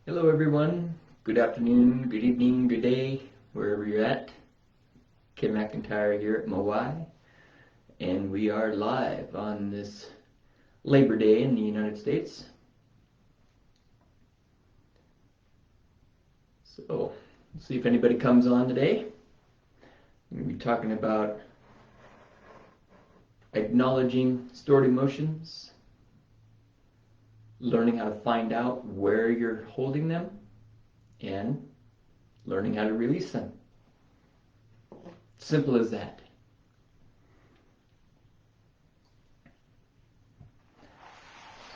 Hello everyone, good afternoon, good evening, good day, wherever you're at. Kim McIntyre here at Mowai, and we are live on this Labor Day in the United States. So, let's see if anybody comes on today. I'm going to be talking about acknowledging stored emotions, learning how to find out where you're holding them, and learning how to release them. Simple as that.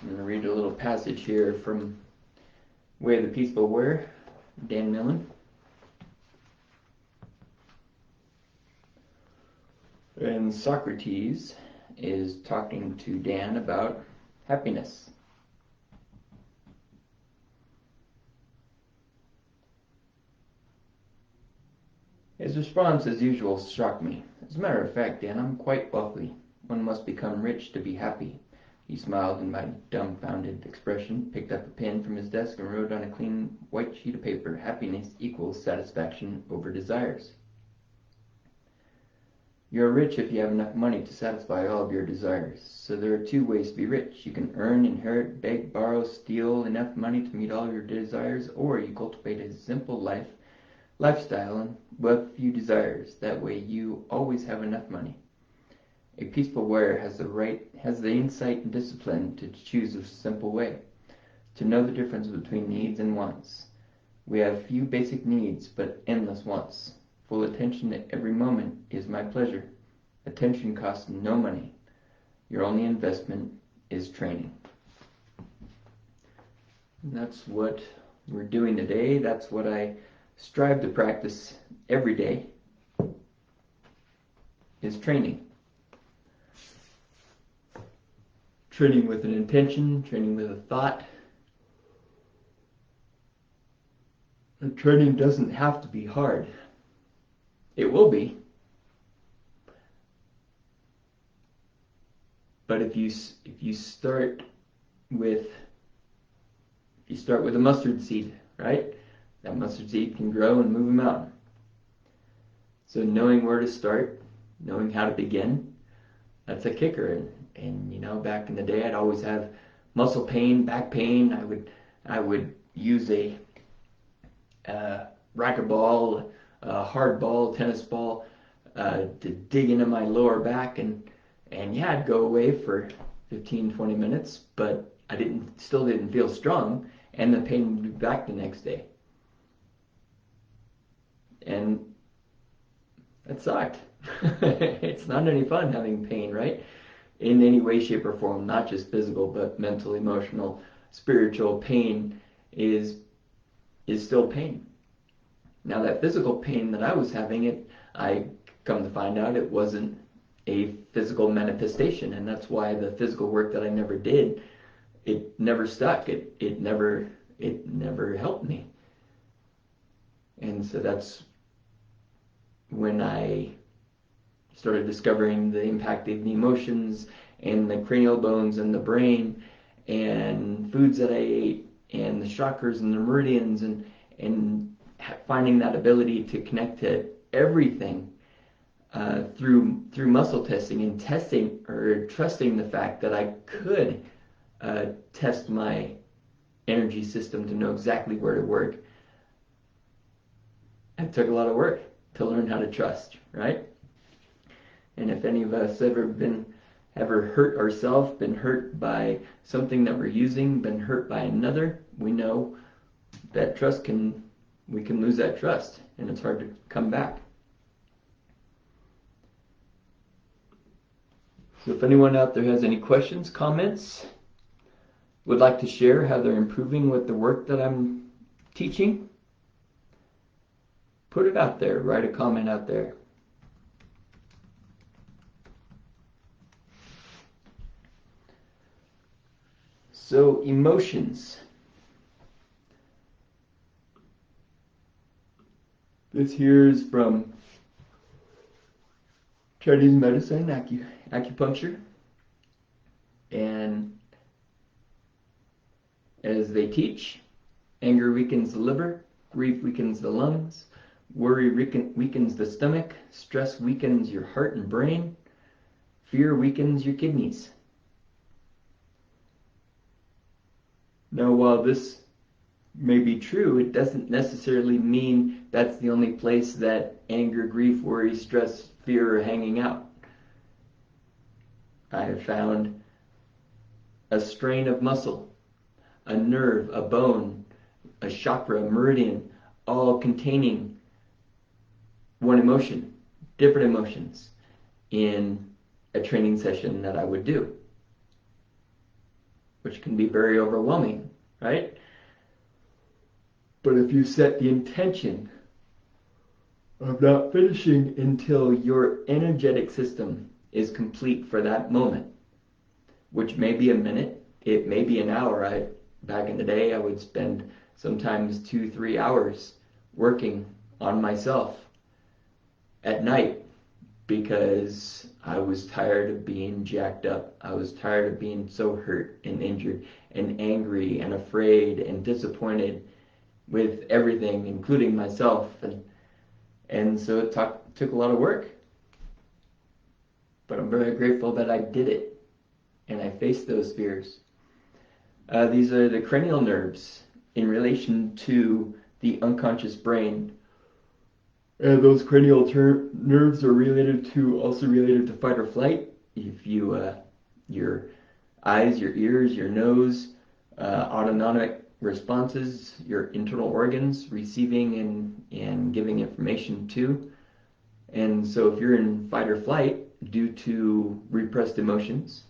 I'm going to read a little passage here from Way of the Peaceful Warrior, Dan Millman. And Socrates is talking to Dan about happiness. His response, as usual, struck me. As a matter of fact, Dan, I'm quite wealthy. One must become rich to be happy. He smiled in my dumbfounded expression, picked up a pen from his desk, and wrote on a clean white sheet of paper, "Happiness equals satisfaction over desires." You're rich if you have enough money to satisfy all of your desires. So there are two ways to be rich. You can earn, inherit, beg, borrow, steal enough money to meet all your desires, or you cultivate a simple lifestyle and with few desires. That way you always have enough money. A peaceful warrior has the insight and discipline to choose a simple way, to know the difference between needs and wants. We have few basic needs, but endless wants. Full attention at every moment is my pleasure. Attention costs no money. Your only investment is training. And that's what we're doing today. That's what I strive to practice every day, is training. Training with an intention, training with a thought. The training doesn't have to be hard. It will be. But if you start with a mustard seed, right? That mustard seed can grow and move a mountain. So knowing where to start, knowing how to begin, that's a kicker. And you know, back in the day, I'd always have muscle pain, back pain. I would use a racquetball, a hard ball, tennis ball, to dig into my lower back, and yeah, I'd go away for 15-20 minutes, but I still didn't feel strong, and the pain would be back the next day. And that sucked. It's not any fun having pain, right? In any way, shape, or form, not just physical, but mental, emotional, spiritual pain is still pain. Now, that physical pain that I was having, I come to find out it wasn't a physical manifestation, and that's why the physical work that I never did, it never stuck. It never helped me. And so that's when I started discovering the impact of the emotions and the cranial bones and the brain and foods that I ate and the chakras and the meridians and finding that ability to connect to everything through muscle testing and testing or trusting the fact that I could test my energy system to know exactly where to work. It took a lot of work to learn how to trust, right? And if any of us ever hurt ourselves, been hurt by something that we're using, been hurt by another, we know that we can lose that trust, and it's hard to come back. So if anyone out there has any questions, comments, would like to share how they're improving with the work that I'm teaching, put it out there, write a comment out there. So, emotions. This here is from Chinese medicine, acupuncture. And as they teach, Anger weakens the liver, grief weakens the lungs, worry weakens the stomach, stress weakens your heart and brain, fear weakens your kidneys. Now, while this may be true, it doesn't necessarily mean that's the only place that anger, grief, worry, stress, fear are hanging out. I have found a strain of muscle, a nerve, a bone, a chakra, a meridian, all containing one emotion, different emotions, in a training session that I would do, which can be very overwhelming, right? But if you set the intention of not finishing until your energetic system is complete for that moment, which may be a minute, it may be an hour. Back in the day, I would spend sometimes 2-3 hours working on myself at night because I was tired of being jacked up. I was tired of being so hurt and injured and angry and afraid and disappointed with everything, including myself. And so it took a lot of work. But I'm very grateful that I did it and I faced those fears. These are the cranial nerves in relation to the unconscious brain. And those cranial nerves are also related to fight or flight. If your eyes, your ears, your nose, autonomic responses, your internal organs receiving and giving information to. And so if you're in fight or flight due to repressed emotions,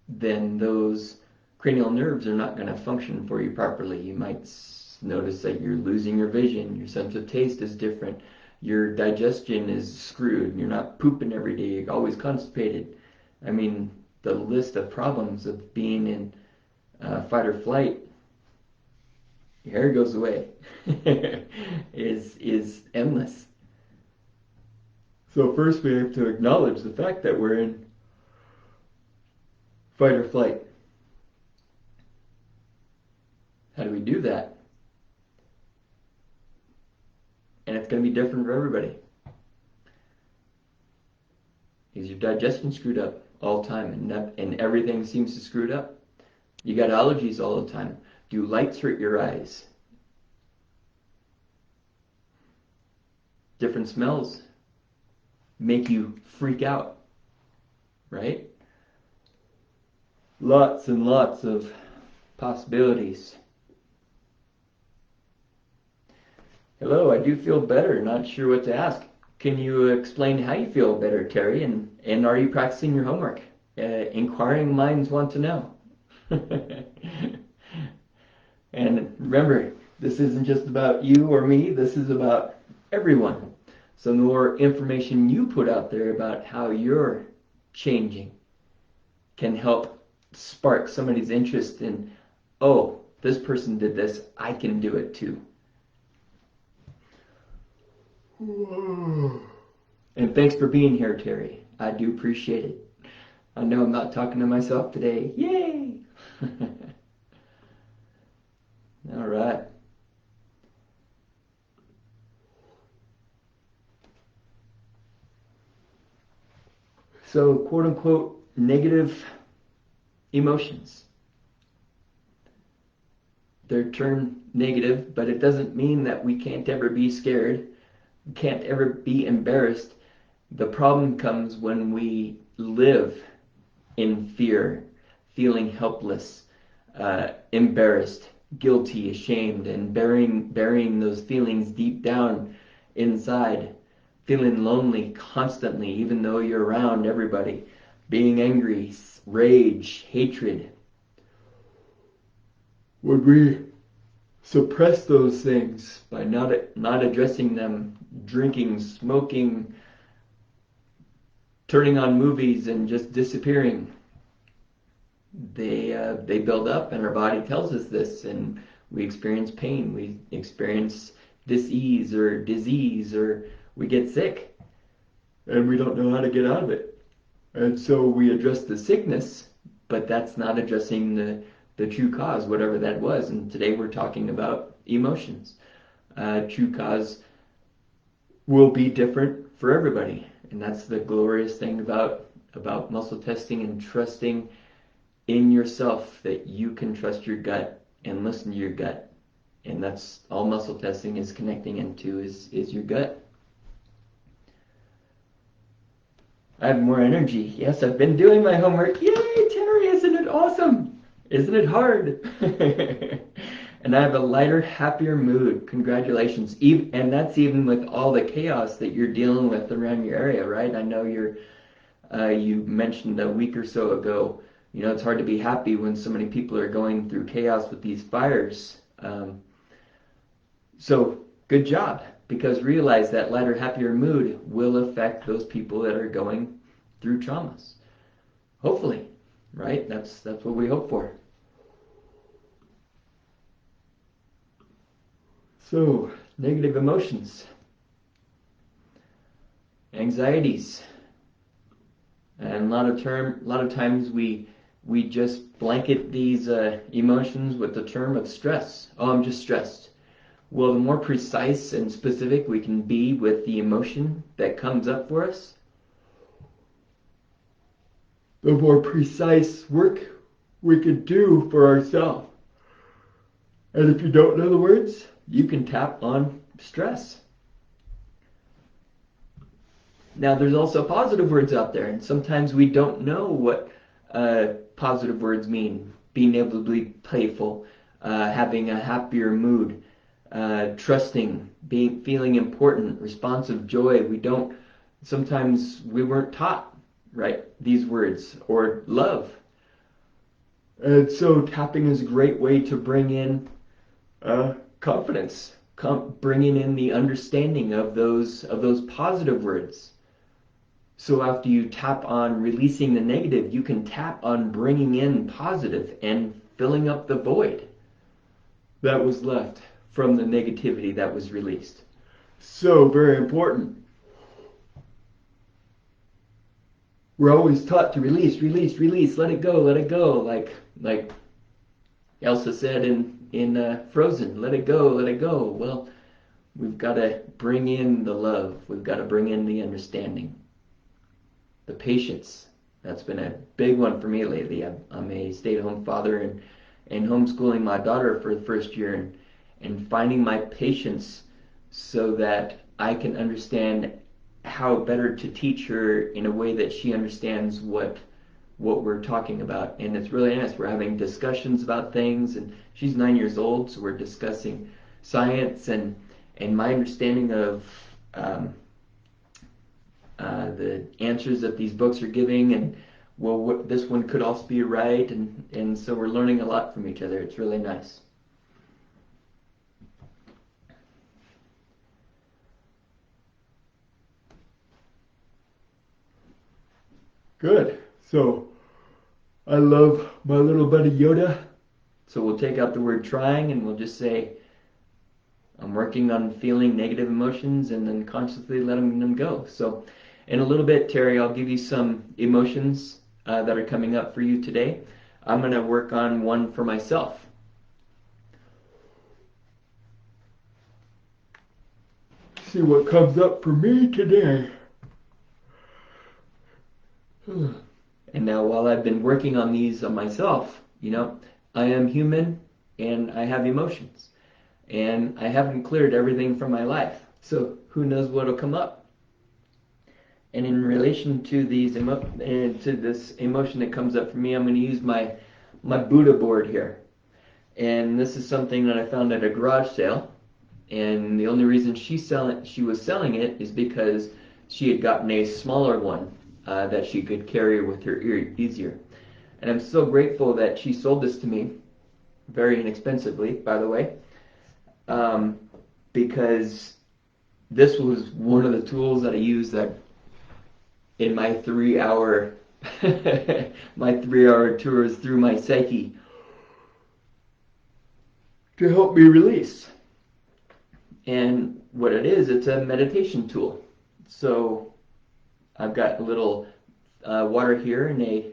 then those cranial nerves are not going to function for you properly. You might notice that you're losing your vision, your sense of taste is different, your digestion is screwed, you're not pooping every day, you're always constipated. I mean, the list of problems of being in fight or flight, your hair goes away, is endless. So first we have to acknowledge the fact that we're in fight or flight. How do we do that? And it's going to be different for everybody. Is your digestion screwed up all the time and everything seems to screwed up? You got allergies all the time. Do lights hurt your eyes? Different smells make you freak out, right? Lots and lots of possibilities. Hello, I do feel better, not sure what to ask. Can you explain how you feel better, Terry? And are you practicing your homework? Inquiring minds want to know. And remember, this isn't just about you or me, this is about everyone. So the more information you put out there about how you're changing can help spark somebody's interest in, oh, this person did this, I can do it too. And thanks for being here, Terry. I do appreciate it. I know I'm not talking to myself today. Yay! All right. So, quote unquote, negative emotions. They're termed negative, but it doesn't mean that we can't ever be scared, can't ever be embarrassed. The problem comes when we live in fear, feeling helpless, embarrassed, guilty, ashamed, and burying those feelings deep down inside, feeling lonely constantly, even though you're around everybody, being angry, rage, hatred. When we suppress those things by not addressing them, drinking, smoking, turning on movies and just disappearing, they build up, and our body tells us this, and we experience pain, we experience dis-ease or disease, or we get sick and we don't know how to get out of it. And so we address the sickness, but that's not addressing the true cause, whatever that was. And today we're talking about emotions. True cause will be different for everybody. And that's the glorious thing about muscle testing and trusting in yourself, that you can trust your gut and listen to your gut. And that's all muscle testing is connecting into is your gut. I have more energy. Yes, I've been doing my homework. Yay, Terry, isn't it awesome? Isn't it hard? And I have a lighter, happier mood. Congratulations. And that's even with all the chaos that you're dealing with around your area, right? I know you mentioned a week or so ago, it's hard to be happy when so many people are going through chaos with these fires. So good job, because realize that lighter, happier mood will affect those people that are going through traumas. Hopefully, right? That's what we hope for. So, negative emotions, anxieties, and a lot of times we just blanket these emotions with the term of stress. Oh, I'm just stressed. Well, the more precise and specific we can be with the emotion that comes up for us, the more precise work we can do for ourselves. And if you don't know the words, you can tap on stress. Now, there's also positive words out there, and sometimes we don't know what positive words mean. Being able to be playful, having a happier mood, trusting, feeling important, responsive joy. Sometimes we weren't taught, right, these words, or love. And so tapping is a great way to bring in confidence, bringing in the understanding of those positive words. So after you tap on releasing the negative, you can tap on bringing in positive and filling up the void that was left from the negativity that was released. So very important. We're always taught to release, let it go, like Elsa said in Frozen, let it go. Well, we've got to bring in the love. We've got to bring in the understanding. The patience. That's been a big one for me lately. I'm a stay-at-home father and homeschooling my daughter for the first year and finding my patience so that I can understand how better to teach her in a way that she understands what we're talking about. And it's really nice. We're having discussions about things, and she's 9 years old, so we're discussing science and my understanding of the answers that these books are giving, and this one could also be right, and so we're learning a lot from each other. It's really nice. Good. So I love my little buddy Yoda. So we'll take out the word trying and we'll just say, I'm working on feeling negative emotions and then consciously letting them go. So in a little bit, Terry, I'll give you some emotions that are coming up for you today. I'm going to work on one for myself. See what comes up for me today. And now while I've been working on these on myself, I am human and I have emotions. And I haven't cleared everything from my life. So who knows what'll come up. And in relation to this emotion that comes up for me, I'm going to use my Buddha board here. And this is something that I found at a garage sale. And the only reason she was selling it is because she had gotten a smaller one that she could carry with her easier. And I'm so grateful that she sold this to me, very inexpensively, by the way, because this was one of the tools that I used in my 3-hour tours through my psyche to help me release. And what it is, it's a meditation tool. So I've got a little water here and a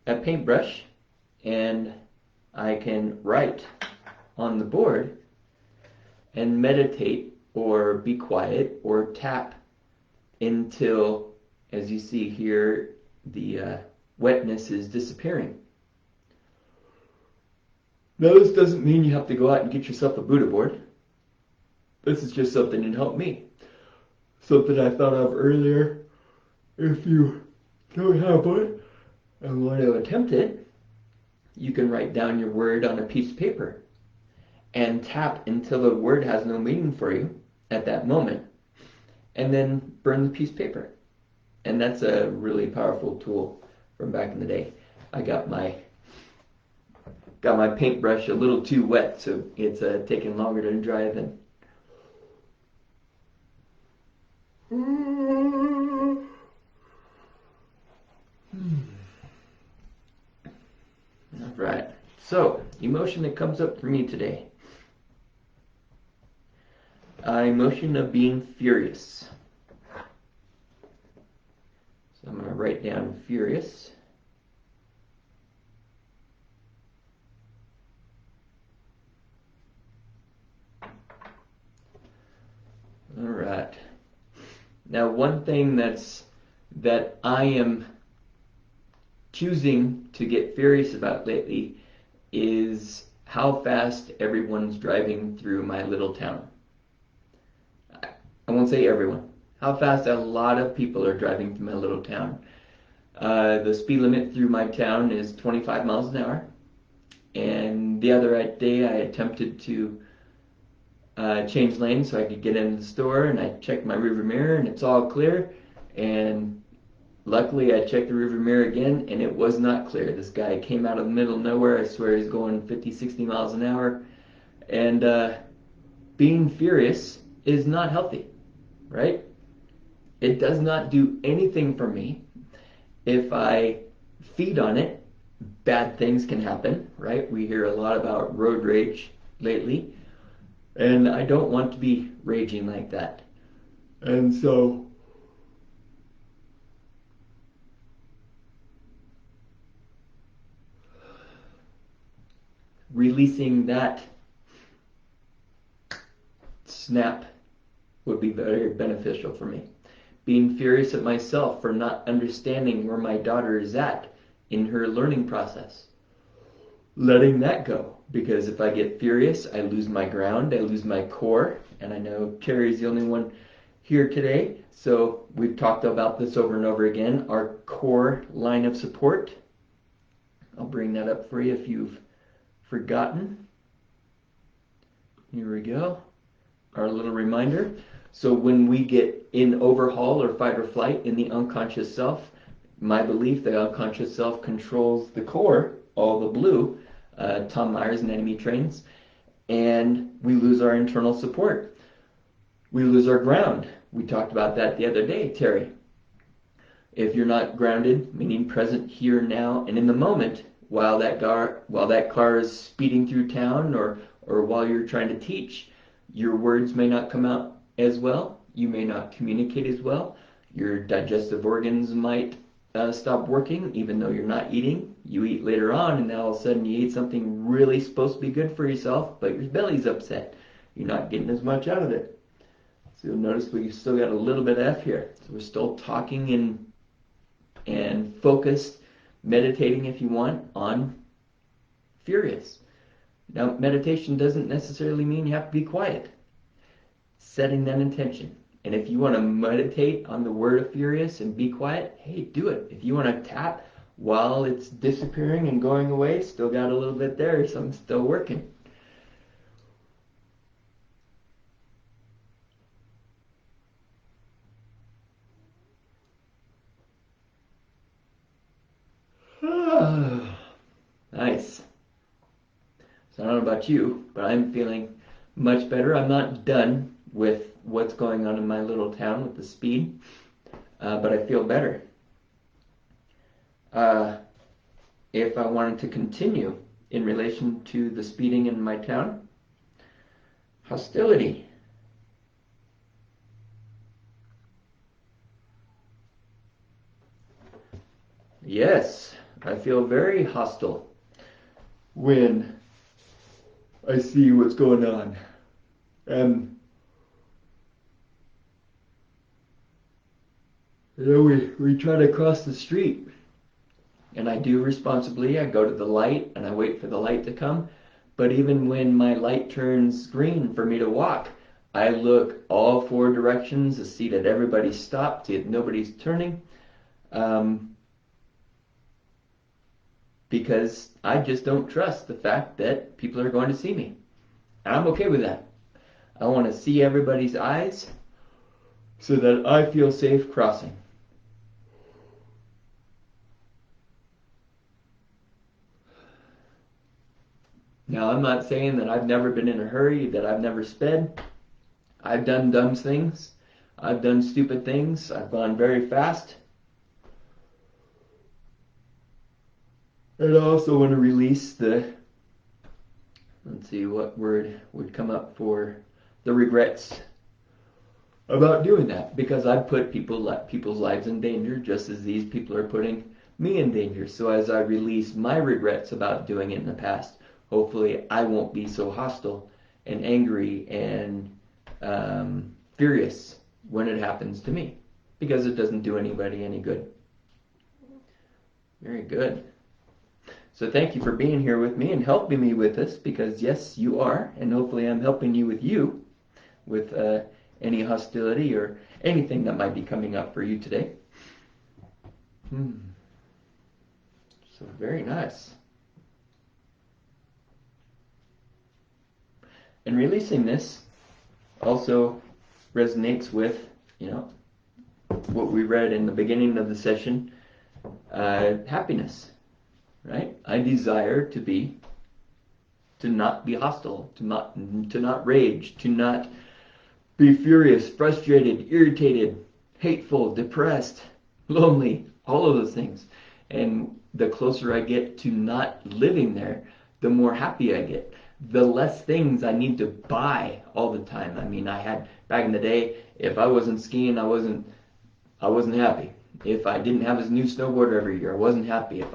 a paintbrush and I can write on the board and meditate or be quiet or tap until, as you see here, the wetness is disappearing. Now, this doesn't mean you have to go out and get yourself a Buddha board. This is just something that helped me. Something I thought of earlier. If you don't have one and want to attempt it, you can write down your word on a piece of paper and tap until the word has no meaning for you at that moment, and then burn the piece of paper. And that's a really powerful tool from back in the day. I got my paintbrush a little too wet, so it's taking longer to dry than. All right. So, emotion that comes up for me today. Emotion of being furious. So I'm going to write down furious. All right. Now, one thing that I am choosing to get furious about lately is how fast everyone's driving through my little town. I won't say everyone. How fast a lot of people are driving through my little town. The speed limit through my town is 25 miles an hour. And the other day I attempted to change lanes so I could get into the store, and I checked my rearview mirror and it's all clear. And luckily I checked the rearview mirror again and it was not clear. This guy came out of the middle of nowhere. I swear he's going 50, 60 miles an hour. And being furious is not healthy, right? It does not do anything for me. If I feed on it, bad things can happen, right? We hear a lot about road rage lately, and I don't want to be raging like that. And so releasing that snap would be very beneficial for me. Being furious at myself for not understanding where my daughter is at in her learning process. Letting that go, because if I get furious, I lose my ground, I lose my core, and I know Terry's the only one here today, so we've talked about this over and over again, our core line of support. I'll bring that up for you if you've forgotten. Here we go, our little reminder. So when we get in overhaul or fight or flight in the unconscious self, my belief, the unconscious self controls the core, all the blue, Tom Myers and enemy trains, and we lose our internal support. We lose our ground. We talked about that the other day, Terry. If you're not grounded, meaning present here now and in the moment, while that car is speeding through town or while you're trying to teach, your words may not come out as well. You may not communicate as well. Your digestive organs might stop working, even though you're not eating. You eat later on, and now all of a sudden you ate something really supposed to be good for yourself, but your belly's upset. You're not getting as much out of it. So you'll notice we still got a little bit of F here. So we're still talking and focused, meditating if you want, on furious. Now, meditation doesn't necessarily mean you have to be quiet. Setting that intention. And if you want to meditate on the word of furious and be quiet, hey, do it. If you want to tap while it's disappearing and going away, still got a little bit there, something's still working. Nice. So I don't know about you, but I'm feeling much better. I'm not done with what's going on in my little town with the speed, but I feel better. If I wanted to continue in relation to the speeding in my town, hostility. Yes, I feel very hostile when I see what's going on. And we try to cross the street, and I do responsibly. I go to the light and I wait for the light to come. But even when my light turns green for me to walk, I look all four directions to see that everybody's stopped, see if nobody's turning. Because I just don't trust the fact that people are going to see me. And I'm okay with that. I want to see everybody's eyes so that I feel safe crossing. Now, I'm not saying that I've never been in a hurry, that I've never sped. I've done dumb things. I've done stupid things. I've gone very fast. And I also want to release let's see what word would come up for the regrets about doing that, because I've put people's lives in danger just as these people are putting me in danger. So as I release my regrets about doing it in the past, hopefully I won't be so hostile and angry and furious when it happens to me, because it doesn't do anybody any good. Very good. So thank you for being here with me and helping me with this, because yes, you are, and hopefully I'm helping you with any hostility or anything that might be coming up for you today. So very nice. And releasing this also resonates with, what we read in the beginning of the session, happiness, right? I desire to not be hostile, to not rage, to not be furious, frustrated, irritated, hateful, depressed, lonely, all of those things. And the closer I get to not living there, the more happy I get. The less things I need to buy all the time. I mean, I had back in the day, if I wasn't skiing, I wasn't happy. If I didn't have a new snowboard every year, I wasn't happy. If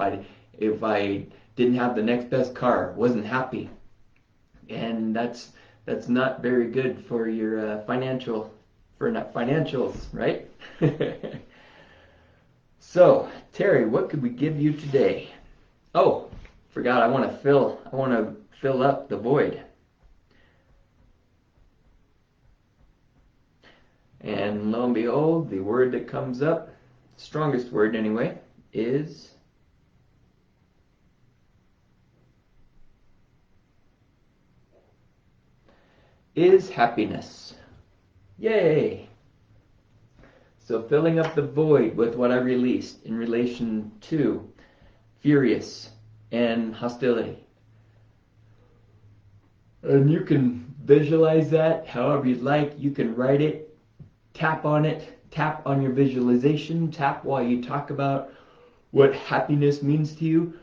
I didn't have the next best car, wasn't happy. And that's not very good for your financials, right? So, Terry, what could we give you today? Oh, forgot. I want to fill up the void. And lo and behold, the word that comes up, strongest word anyway, is happiness. Yay! So filling up the void with what I released in relation to furious and hostility. And you can visualize that however you'd like. You can write it, tap on your visualization, tap while you talk about what happiness means to you.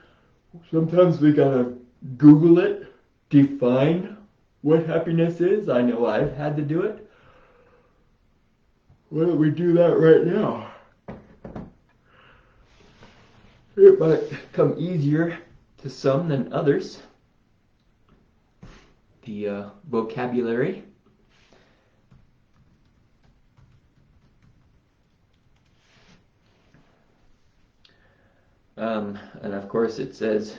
Sometimes we gotta Google it, define what happiness is. I know I've had to do it. Why don't we do that right now? It might come easier to some than others. The vocabulary. And of course it says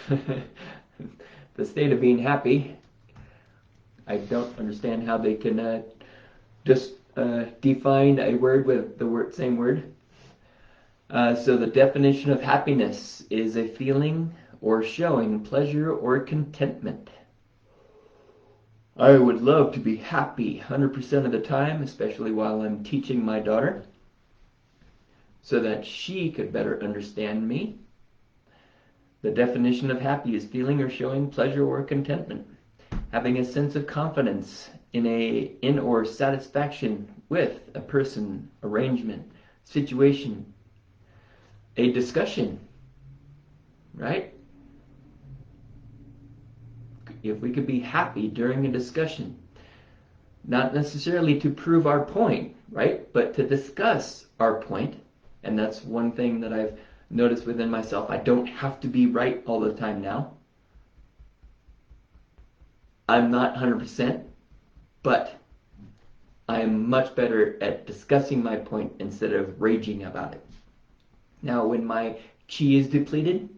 the state of being happy. I don't understand how they can just define a word with the same word. So the definition of happiness is a feeling or showing pleasure or contentment. I would love to be happy 100% of the time, especially while I'm teaching my daughter, so that she could better understand me. The definition of happy is feeling or showing pleasure or contentment, having a sense of confidence in or satisfaction with a person, arrangement, situation, a discussion, right? If we could be happy during a discussion, not necessarily to prove our point, right? But to discuss our point. And that's one thing that I've Notice within myself, I don't have to be right all the time now. I'm not 100%, but I am much better at discussing my point instead of raging about it. Now, when my chi is depleted,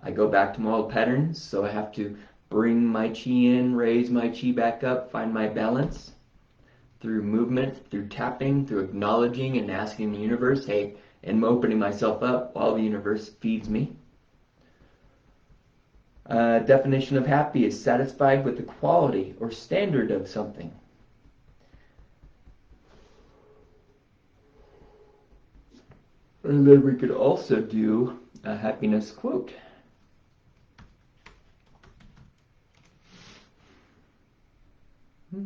I go back to my old patterns, so I have to bring my chi in, raise my chi back up, find my balance through movement, through tapping, through acknowledging and asking the universe, hey, and opening myself up while the universe feeds me. Definition of happy is satisfied with the quality or standard of something. And then we could also do a happiness quote. We'll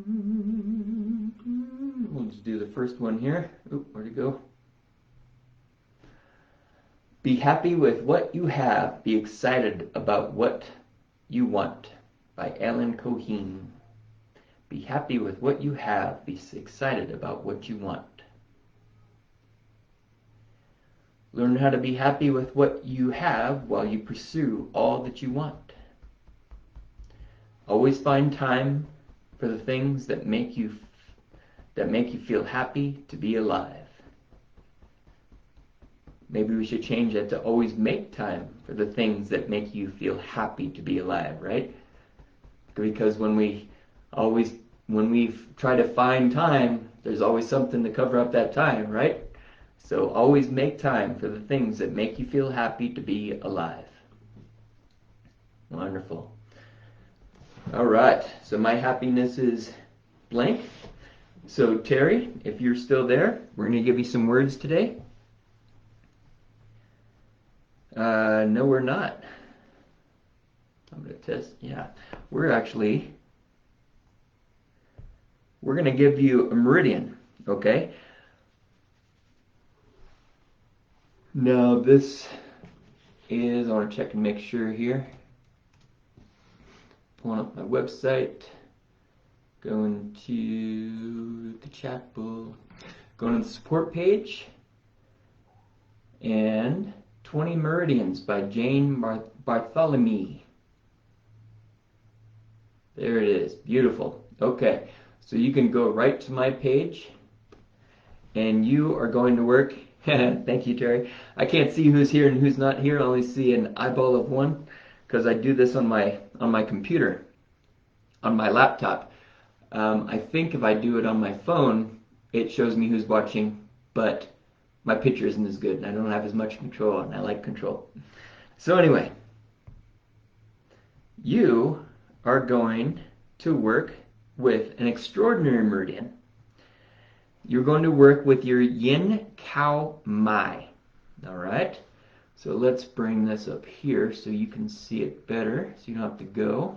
just do the first one here. Oop, where'd it go? Be happy with what you have. Be excited about what you want. By Alan Cohen. Be happy with what you have. Be excited about what you want. Learn how to be happy with what you have while you pursue all that you want. Always find time for the things that make you feel happy to be alive. Maybe we should change that to always make time for the things that make you feel happy to be alive, right? Because when we try to find time, there's always something to cover up that time, right? So always make time for the things that make you feel happy to be alive. Wonderful. All right, so my happiness is blank. So Terry, if you're still there, we're going to give you some words today. No, we're not. I'm going to test. Yeah, we're going to give you a meridian, okay? Now this is, I want to check and make sure here. Pulling up my website, going to the chat book, going to the support page, and 20 Meridians by Jane Bartholomew. There it is, beautiful. Okay, so you can go right to my page, and you are going to work. Thank you, Terry. I can't see who's here and who's not here. I only see an eyeball of one because I do this on my computer, on my laptop. I think if I do it on my phone, it shows me who's watching, but my picture isn't as good, and I don't have as much control, and I like control. So anyway, you are going to work with an extraordinary meridian. You're going to work with your yin cow mai. All right? So let's bring this up here so you can see it better, so you don't have to go.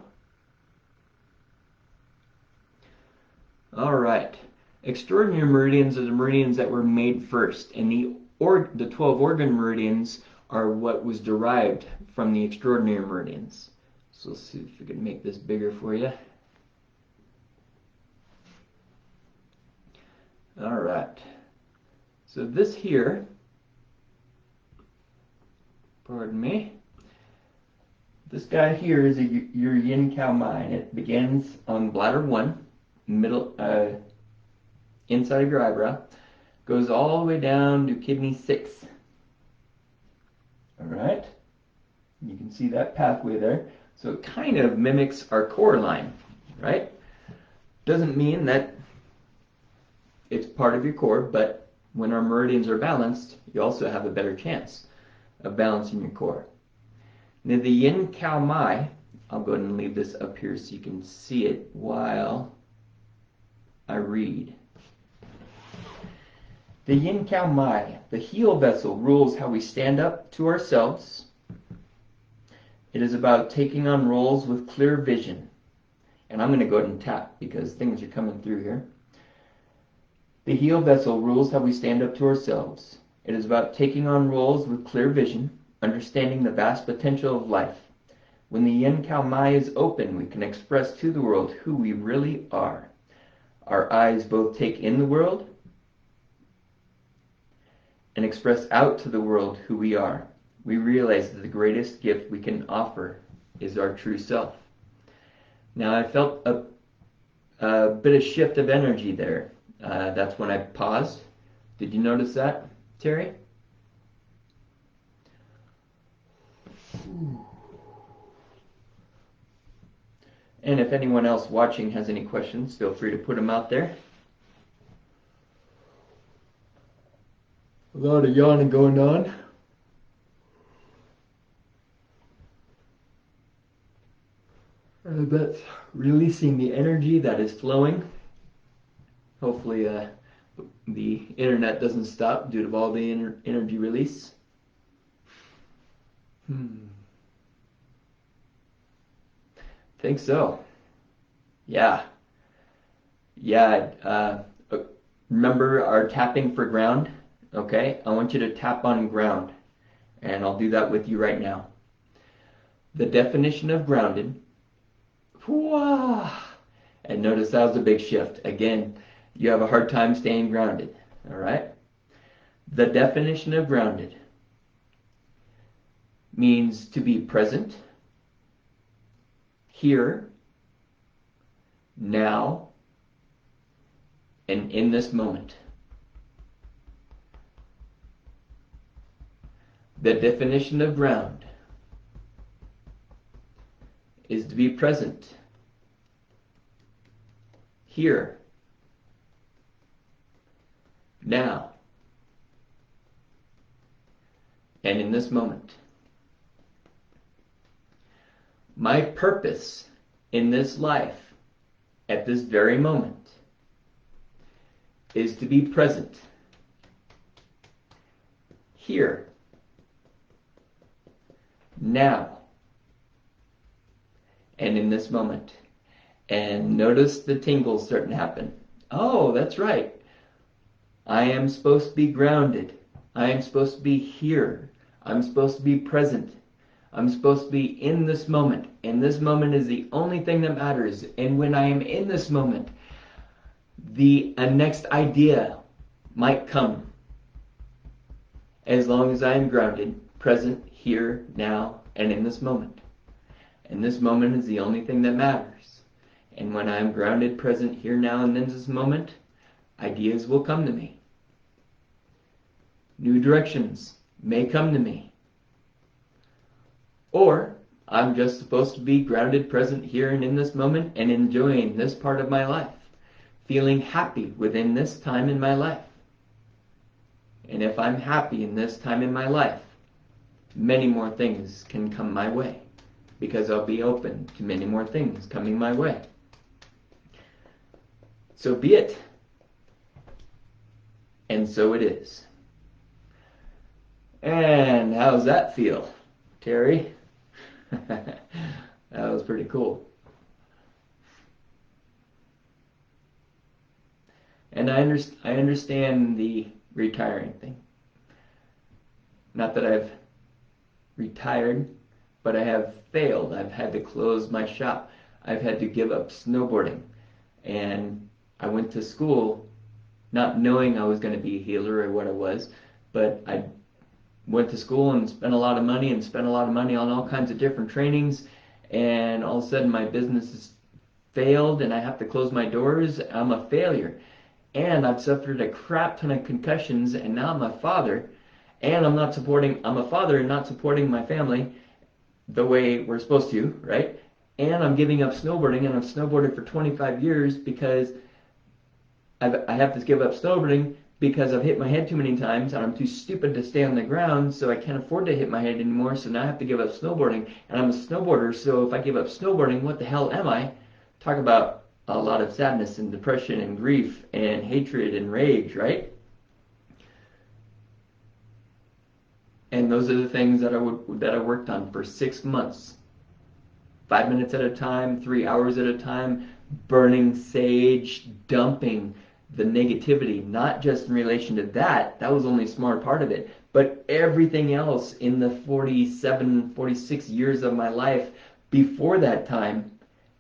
All right. Extraordinary meridians are the meridians that were made first, and the 12 organ meridians are what was derived from the extraordinary meridians. So let's see if we can make this bigger for you. All right. So this here, pardon me, this guy here is your yin cow mai, and it begins on bladder 1, middle, inside of your eyebrow, goes all the way down to kidney 6. All right. You can see that pathway there. So it kind of mimics our core line, right? Doesn't mean that it's part of your core, but when our meridians are balanced, you also have a better chance of balancing your core. Now the yin cow mai, I'll go ahead and leave this up here so you can see it while I read. The yin cow mai, the heel vessel, rules how we stand up to ourselves. It is about taking on roles with clear vision. And I'm going to go ahead and tap because things are coming through here. The heel vessel rules how we stand up to ourselves. It is about taking on roles with clear vision, understanding the vast potential of life. When the yin cow mai is open, we can express to the world who we really are. Our eyes both take in the world and express out to the world who we are. we realize that the greatest gift we can offer is our true self. Now, I felt a bit of shift of energy there. That's when I paused. Did you notice that, Terry? And if anyone else watching has any questions, feel free to put them out there. A lot of yawning going on. That's releasing the energy that is flowing. Hopefully the internet doesn't stop due to all the energy release. Think so. Yeah. Remember our tapping for ground? Okay, I want you to tap on ground, and I'll do that with you right now. The definition of grounded, and notice that was a big shift. Again, you have a hard time staying grounded, all right? The definition of grounded means to be present, here, now, and in this moment. The definition of ground is to be present, here, now, and in this moment. My purpose in this life, at this very moment, is to be present, here, now, and in this moment. And notice the tingles starting to happen. Oh, that's right. I am supposed to be grounded. I am supposed to be here. I'm supposed to be present. I'm supposed to be in this moment. And this moment is the only thing that matters. And when I am in this moment, the next idea might come. As long as I am grounded, present, here, now, and in this moment. And this moment is the only thing that matters. And when I am grounded, present, here, now, and in this moment, ideas will come to me. New directions may come to me. Or I'm just supposed to be grounded, present, here, and in this moment, and enjoying this part of my life. Feeling happy within this time in my life. And if I'm happy in this time in my life, many more things can come my way, because I'll be open to many more things coming my way. So be it. And so it is. And how's that feel, Terry? That was pretty cool. And I understand the retiring thing. Not that I've retired, but I have failed. I've had to close my shop. I've had to give up snowboarding. And I went to school not knowing I was going to be a healer or what I was, but I went to school and spent a lot of money on all kinds of different trainings, and all of a sudden my business has failed and I have to close my doors. I'm a failure. And I've suffered a crap ton of concussions, and now I'm a father, and I'm a father and not supporting my family the way we're supposed to, right? And I'm giving up snowboarding, and I've snowboarded for 25 years because I have to give up snowboarding because I've hit my head too many times, and I'm too stupid to stay on the ground, so I can't afford to hit my head anymore, so now I have to give up snowboarding. And I'm a snowboarder, so if I give up snowboarding, what the hell am I? Talk about a lot of sadness and depression and grief and hatred and rage, right? And those are the things that I worked on for 6 months. 5 minutes at a time, 3 hours at a time, burning sage, dumping the negativity, not just in relation to that was only a small part of it, but everything else in the 47, 46 years of my life before that time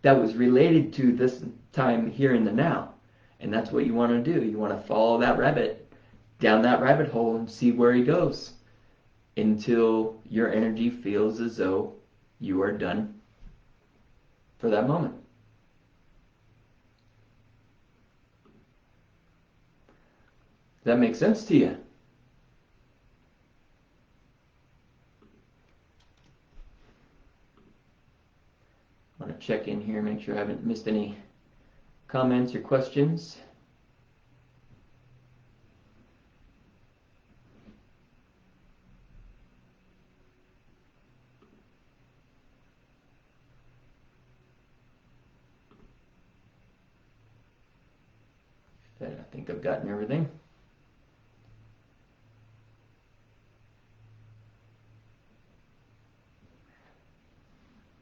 that was related to this time here in the now. And that's what you want to do. You want to follow that rabbit down that rabbit hole and see where he goes. until your energy feels as though you are done for that moment. Does that make sense to you? I want to check in here, make sure I haven't missed any comments or questions. I think I've gotten everything.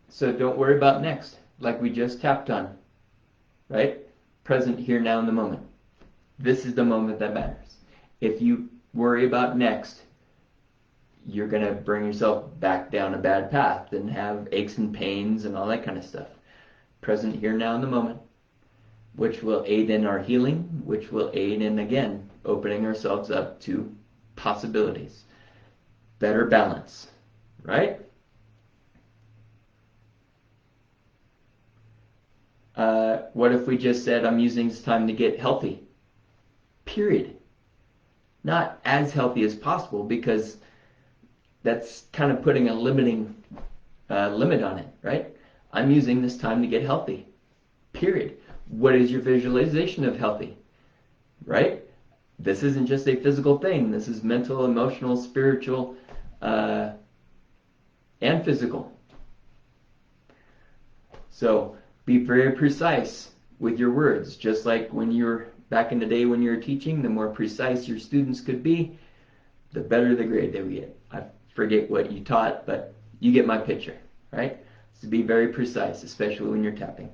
So don't worry about next, like we just tapped on, right? Present, here, now, in the moment. This is the moment that matters. If you worry about next, you're going to bring yourself back down a bad path and have aches and pains and all that kind of stuff. Present, here, now, in the moment, which will aid in our healing, which will aid in, again, opening ourselves up to possibilities. Better balance, right? What if we just said, I'm using this time to get healthy? Period. Not as healthy as possible, because that's kind of putting a limiting limit on it, right? I'm using this time to get healthy. Period. What is your visualization of healthy? Right? This isn't just a physical thing. This is mental, emotional, spiritual, and physical. So be very precise with your words. Just like when you're back in the day when you were teaching, the more precise your students could be, the better the grade they would get. I forget what you taught, but you get my picture, right? So be very precise, especially when you're tapping.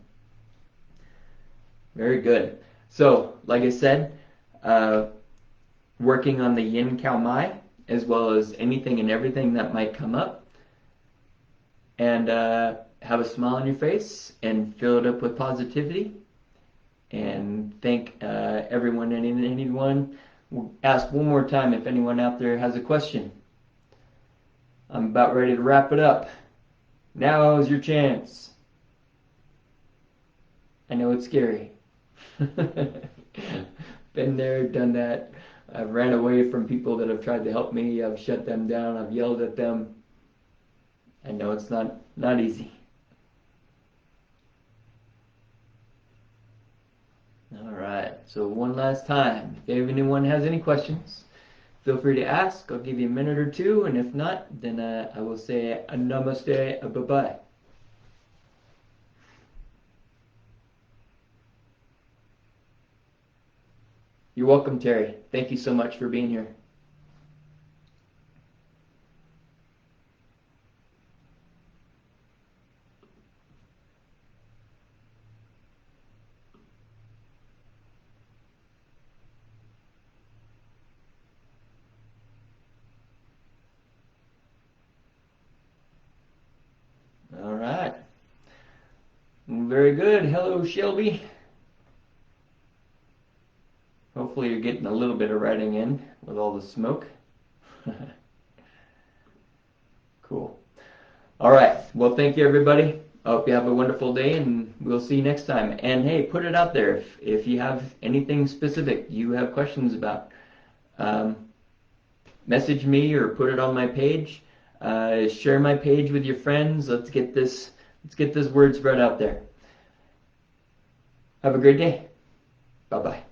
Very good. So, like I said, working on the yin cow mai, as well as anything and everything that might come up, and have a smile on your face and fill it up with positivity, and thank everyone and anyone. We'll ask one more time if anyone out there has a question. I'm about ready to wrap it up. Now is your chance. I know it's scary. Been there, done that. I've ran away from people that have tried to help me. I've shut them down. I've yelled at them. I know it's not easy. All right. So one last time, if anyone has any questions, feel free to ask. I'll give you a minute or two, and if not, then I will say a namaste, a bye-bye. You're welcome, Terry. Thank you so much for being here. All right. Very good. Hello, Shelby. Hopefully you're getting a little bit of writing in with all the smoke. Cool. All right. Well, thank you, everybody. I hope you have a wonderful day, and we'll see you next time. And hey, put it out there. If you have anything specific you have questions about, message me or put it on my page. Share my page with your friends. Let's get this word spread out there. Have a great day. Bye-bye.